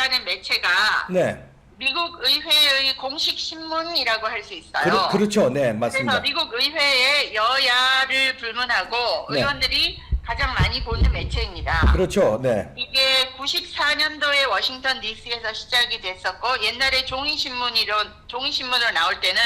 보도하는 매체가 네. 미국 의회의 공식 신문이라고 할 수 있어요. 그렇죠. 네, 그래서 맞습니다. 미국 의회의 여야를 불문하고 네. 의원들이 가장 많이 보는 매체입니다. 그렇죠. 네. 이게 94년도에 워싱턴 DC에서 시작이 됐었고 옛날에 종이신문으로 나올 때는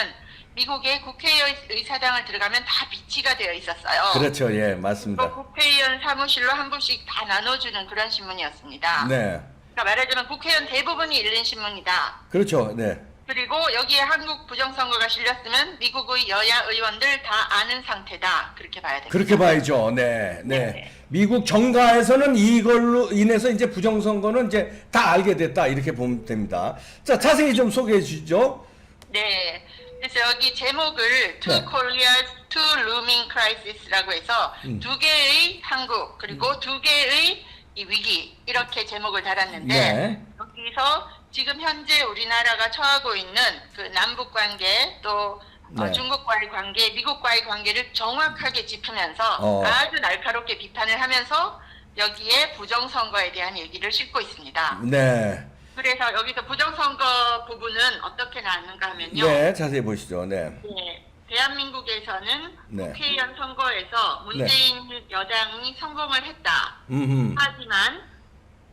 미국의 국회의사당을 들어가면 다 비치가 되어 있었어요. 그렇죠. 예, 맞습니다. 국회의원 사무실로 한 부씩 다 나눠주는 그런 신문이었습니다. 네. 그러니까 말하자면 국회의원 대부분이 읽는 신문이다. 그렇죠. 네. 그리고 여기에 한국 부정선거가 실렸으면 미국의 여야 의원들 다 아는 상태다. 그렇게 봐야 됩니다. 그렇게 봐야죠. 네. 네. 네. 미국 정가에서는 이걸로 인해서 이제 부정선거는 이제 다 알게 됐다. 이렇게 보면 됩니다. 자, 자세히 좀 소개해 주시죠. 네. 그래서 여기 제목을 Two 네. Koreas, Two Looming Crisis라고 해서 두 개의 한국 그리고 두 개의 이 위기 이렇게 제목을 달았는데 네. 여기서 지금 현재 우리나라가 처하고 있는 그 남북 관계 또 네. 중국과의 관계, 미국과의 관계를 정확하게 짚으면서 아주 날카롭게 비판을 하면서 여기에 부정선거에 대한 얘기를 싣고 있습니다. 네. 그래서 여기서 부정선거 부분은 어떻게 나왔는가 하면요. 네, 자세히 보시죠. 네. 네, 대한민국에서는 네. 국회의원 선거에서 문재인 여당이 성공을 했다. 음흠. 하지만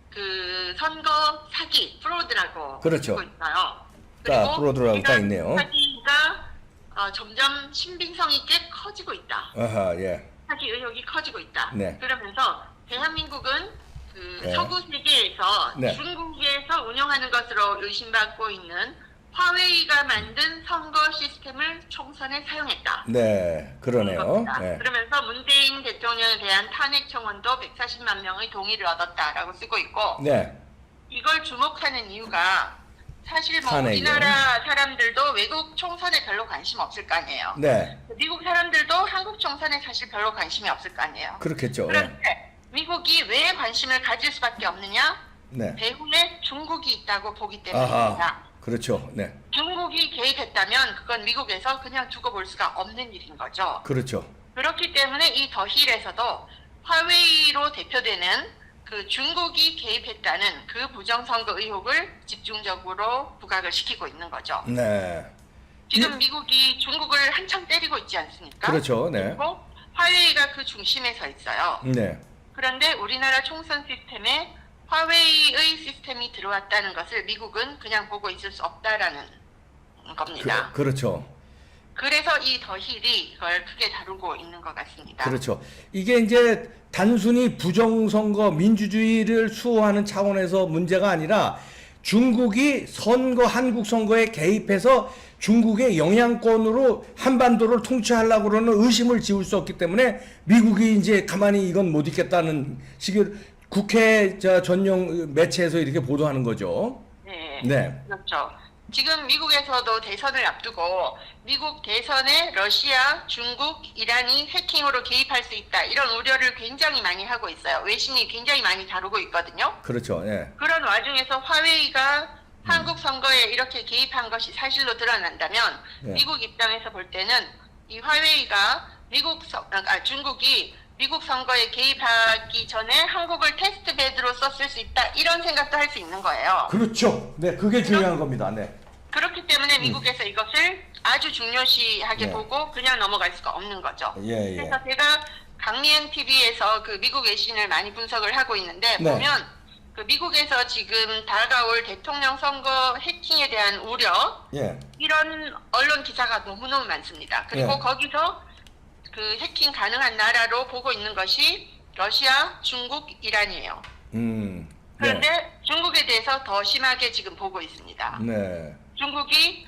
그 선거 사기, 프로드라고 그렇죠. 하고 있어요. 자, 프로드라고 이런 딱 있네요. 사기가 점점 신빙성 있게 커지고 있다. 아하, 예. 사기 의혹이 커지고 있다. 네. 그러면서 대한민국은 그 네. 서구 세계에서 네. 중국에서 운영하는 것으로 의심받고 있는 화웨이가 만든 선거 시스템을 총선에 사용했다. 네, 그러네요. 네. 그러면서 문재인 대통령에 대한 탄핵 청원도 140만 명의 동의를 얻었다라고 쓰고 있고 네. 이걸 주목하는 이유가 사실 뭐 탄핵이요. 우리나라 사람들도 외국 총선에 별로 관심 없을 거 아니에요. 네. 미국 사람들도 한국 총선에 사실 별로 관심이 없을 거 아니에요. 그렇겠죠. 네. 그런데 미국이 왜 관심을 가질 수밖에 없느냐? 네. 배후에 중국이 있다고 보기 때문입니다. 아하. 그렇죠. 네. 중국이 개입했다면 그건 미국에서 그냥 두고 볼 수가 없는 일인 거죠. 그렇죠. 그렇기 때문에 이 더힐에서도 화웨이로 대표되는 그 중국이 개입했다는 그 부정선거 의혹을 집중적으로 부각을 시키고 있는 거죠. 네. 지금 미국이 중국을 한참 때리고 있지 않습니까? 그렇죠. 네. 그리고 화웨이가 그 중심에 서 있어요. 네. 그런데 우리나라 총선 시스템에 화웨이의 시스템이 들어왔다는 것을 미국은 그냥 보고 있을 수 없다라는 겁니다. 그렇죠. 그래서 이 더힐이 그걸 크게 다루고 있는 것 같습니다. 그렇죠. 이게 이제 단순히 부정선거 민주주의를 수호하는 차원에서 문제가 아니라 중국이 한국 선거에 개입해서 중국의 영향권으로 한반도를 통치하려고 그러는 의심을 지울 수 없기 때문에 미국이 이제 가만히 이건 못 있겠다는 식의 국회 전용 매체에서 이렇게 보도하는 거죠. 네. 네. 그렇죠. 지금 미국에서도 대선을 앞두고 미국 대선에 러시아, 중국, 이란이 해킹으로 개입할 수 있다 이런 우려를 굉장히 많이 하고 있어요. 외신이 굉장히 많이 다루고 있거든요. 그렇죠. 예. 그런 와중에서 화웨이가 한국 선거에 이렇게 개입한 것이 사실로 드러난다면 네. 미국 입장에서 볼 때는 이 화웨이가 중국이 미국 선거에 개입하기 전에 한국을 테스트 베드로 썼을 수 있다 이런 생각도 할 수 있는 거예요. 그렇죠. 네, 그게 중요한 겁니다. 네. 그렇기 때문에 미국에서 이것을 아주 중요시하게 네. 보고 그냥 넘어갈 수가 없는 거죠. 예, 예. 그래서 제가 강리엔 TV에서 그 미국 외신을 많이 분석을 하고 있는데 네. 보면 그 미국에서 지금 다가올 대통령 선거 해킹에 대한 우려 예. 이런 언론 기사가 너무너무 많습니다. 그리고 네. 거기서 그 해킹 가능한 나라로 보고 있는 것이 러시아, 중국, 이란이에요. 네. 그런데 중국에 대해서 더 심하게 지금 보고 있습니다. 네. 중국이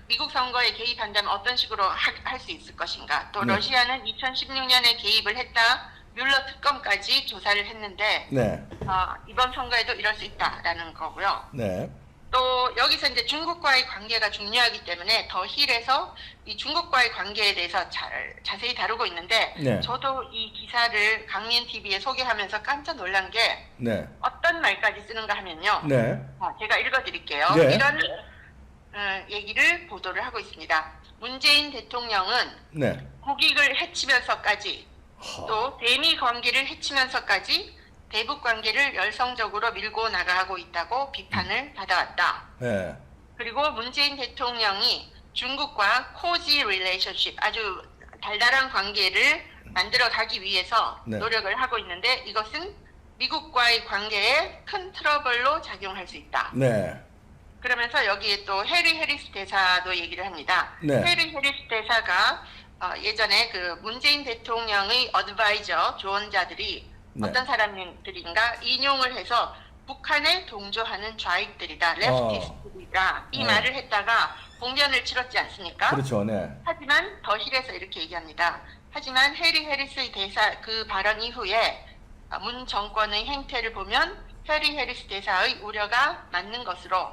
미국 선거에 개입한다면 어떤 식으로 할 수 있을 것인가. 또 네. 러시아는 2016년에 개입을 했다. 뮬러 특검까지 조사를 했는데 네. 이번 선거에도 이럴 수 있다라는 거고요. 네. 또 여기서 이제 중국과의 관계가 중요하기 때문에 더 힐에서 이 중국과의 관계에 대해서 자세히 다루고 있는데 네. 저도 이 기사를 강민 TV에 소개하면서 깜짝 놀란 게 네. 어떤 말까지 쓰는가 하면요. 네. 제가 읽어드릴게요. 네. 이런 얘기를 보도를 하고 있습니다. 문재인 대통령은 네. 국익을 해치면서까지 또 대미 관계를 해치면서까지 대북 관계를 열성적으로 밀고 나가고 있다고 비판을 받아왔다. 예. 그리고 문재인 대통령이 중국과 코지 릴레이션십, 아주 달달한 관계를 만들어 가기 위해서 네. 노력을 하고 있는데 이것은 미국과의 관계에 큰 트러블로 작용할 수 있다. 네. 그러면서 여기에 또 해리 해리스 대사도 얘기를 합니다. 네. 해리 해리스 대사가 예전에 그 문재인 대통령의 어드바이저 조언자들이 네. 어떤 사람들인가 인용을 해서 북한에 동조하는 좌익들이다, 레프티스트들이다 이 어. 말을 했다가 공전을 치렀지 않습니까? 그렇죠. 네. 하지만 더힐에서 이렇게 얘기합니다. 하지만 해리 해리스의 대사 그 발언 이후에 문 정권의 행태를 보면 해리 해리스 대사의 우려가 맞는 것으로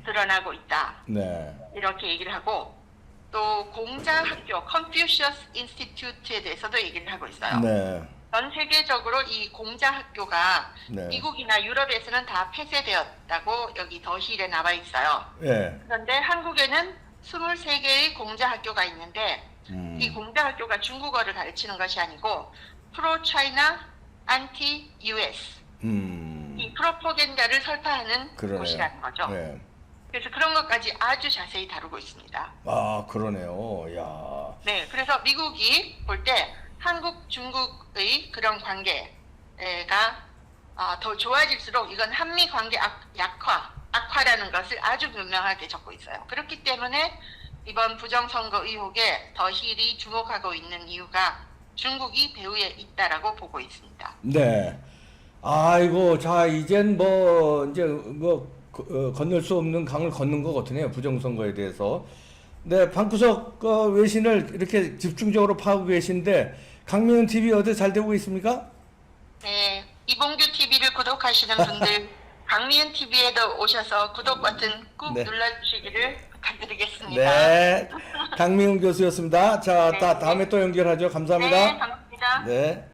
드러나고 있다. 네. 이렇게 얘기를 하고 또 공자학교 컨퓨셔스 인스티튜트에 대해서도 얘기를 하고 있어요. 네. 전 세계적으로 이 공자학교가 네. 미국이나 유럽에서는 다 폐쇄되었다고 여기 더힐에 나와 있어요. 예. 그런데 한국에는 23개의 공자학교가 있는데 이 공자학교가 중국어를 가르치는 것이 아니고 프로 차이나 안티 US 이 프로포간다를 설파하는 그러네요. 곳이라는 거죠. 네. 그래서 그런 것까지 아주 자세히 다루고 있습니다. 아, 그러네요. 야. 네, 그래서 미국이 볼 때 한국, 중국의 그런 관계가 더 좋아질수록 이건 한미 관계 악화라는 것을 아주 분명하게 적고 있어요. 그렇기 때문에 이번 부정선거 의혹에 더힐이 주목하고 있는 이유가 중국이 배후에 있다라고 보고 있습니다. 네. 아이고, 자, 이젠 이제 건널 수 없는 강을 건넌 것 같으네요. 부정선거에 대해서. 네, 방구석 외신을 이렇게 집중적으로 파고 계신데, 강민훈 TV 어디 잘 되고 있습니까? 네, 이봉규 TV를 구독하시는 분들 강미은 TV에도 오셔서 구독 버튼 꾹 네. 눌러주시기를 부탁드리겠습니다. 네. 강민훈 교수였습니다. 자, 네. 다음에 또 연결하죠. 감사합니다. 네, 반갑습니다. 네.